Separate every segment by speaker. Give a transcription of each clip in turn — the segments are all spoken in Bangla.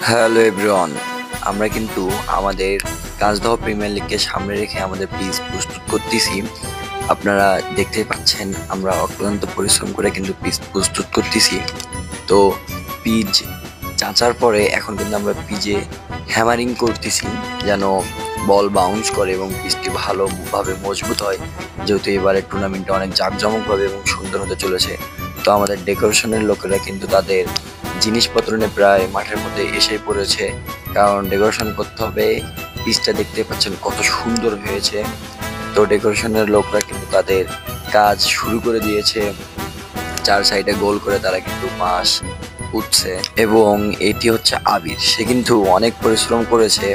Speaker 1: হ্যালো এভরিওয়ান, আমরা কিন্তু আমাদের কাজদহ প্রিমিয়ার লিগকে সামনে রেখে আমাদের পিচ প্রস্তুত করতেছি। আপনারা দেখতেই পাচ্ছেন আমরা অক্লান্ত পরিশ্রম করে কিন্তু পিচ প্রস্তুত করতেছি। তো পিচ চাঁচার পরে এখন কিন্তু আমরা পিচে হ্যামারিং করতেছি যেন বল বাউন্স করে এবং পিচটি ভালোভাবে মজবুত হয়, যেহেতু এবারে টুর্নামেন্টটা অনেক জাঁকজমকভাবে এবং সুন্দর হতে চলেছে। তো আমাদের ডেকোরেশনের লোকেরা কিন্তু তাদের জিনিসপত্র নিয়ে প্রায় মাঠের মধ্যে এসে পড়েছে, কারণ ডেকোরেশন করতে হবে। পিচটা দেখতে পাচ্ছেন কত সুন্দর হয়েছে। তো ডেকোরেশনের লোকরা কিন্তু তাদের কাজ শুরু করে দিয়েছে। চার সাইডে গোল করে তারা কিন্তু বাঁশ উঠছে এবং এটি হচ্ছে আবির। সে কিন্তু অনেক পরিশ্রম করেছে,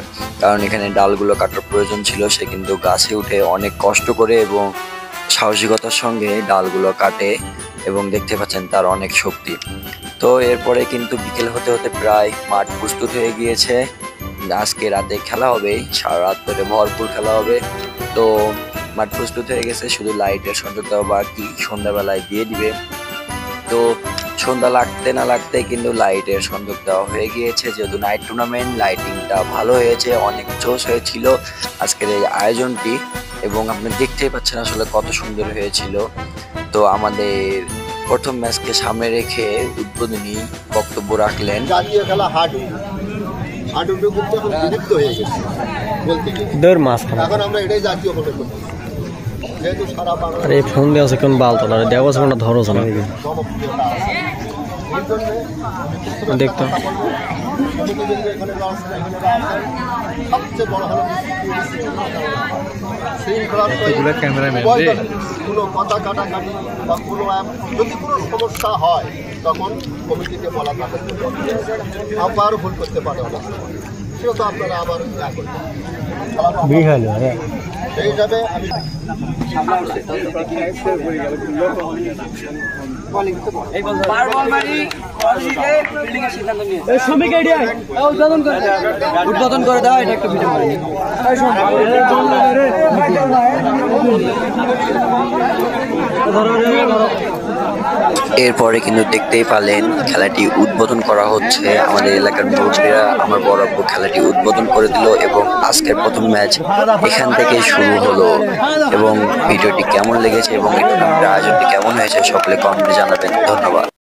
Speaker 1: কারণ এখানে ডালগুলো কাটার প্রয়োজন ছিল। সে কিন্তু গাছে উঠে অনেক কষ্ট করে এবং সাহসিকতার সঙ্গে ডালগুলো কাটে এবং দেখতে পাচ্ছেন তার অনেক শক্তি। তো এরপরে কিন্তু বিকেল হতে হতে প্রায় মাঠ প্রস্তুত হয়ে গিয়েছে। আজকে রাতে খেলা হবে, সারা রাত ধরে ভরপুর খেলা হবে। তো মাঠ প্রস্তুত হয়ে গেছে, শুধু লাইটের সংযোগ দেওয়া বাকি, সন্ধ্যাবেলায় দিয়ে দিবে। তো সন্ধ্যা লাগতে না লাগতে কিন্তু লাইটের সংযোগ দেওয়া হয়ে গিয়েছে, যেহেতু নাইট টুর্নামেন্ট। লাইটিংটা ভালো হয়েছে, অনেক জোশ হয়েছিল আজকের এই আয়োজনটি এবং আপনি দেখতেই পাচ্ছেন আসলে কত সুন্দর হয়েছিল। তো আমাদের প্রথম ম্যাচকে সামনে রেখে উদ্বোধনী বক্তব্য রাখলেন।
Speaker 2: জাতীয় খেলা হাডু হাডুডু কিন্তু এখন বিলুপ্ত হয়ে গেছে বলতে গেলে। এখন আমরা এটাই জাতীয় মনে করি, যেহেতু সারা বাংলা
Speaker 3: আরে ফোন দেওয়া আছে কোন বাল তোলা দেওয়া আছে না ধরো না
Speaker 2: জনপ্রিয়তা আছে। এই জন্যে
Speaker 3: দেখতো
Speaker 2: সবচেয়ে বড় হলো কোনো কথা কাটাকাটি বা কোনো যদি কোনো সমস্যা হয় তখন কমিটিকে বলা তাদের আবার ভুল করতে পারে অনেক সময়, সেটা তো আপনারা আবার সেই হিসাবে আমি
Speaker 3: উদ্বোধন করে দেওয়া এটা একটা ভিডিও করে
Speaker 1: এরপরে কিন্তু দেখতেই পেলেন খেলাটি উদ্বোধন করা হচ্ছে। আমাদের এলাকার মুরব্বীরা আমার বড় আপু খেলাটি উদ্বোধন করে দিল এবং আজকের প্রথম ম্যাচ এখান থেকে শুরু হলো। এবং ভিডিওটি কেমন লেগেছে এবং এই টুর্নামেন্টের আয়োজনটি কেমন হয়েছে সকলে কমেন্টে জানাবেন। ধন্যবাদ।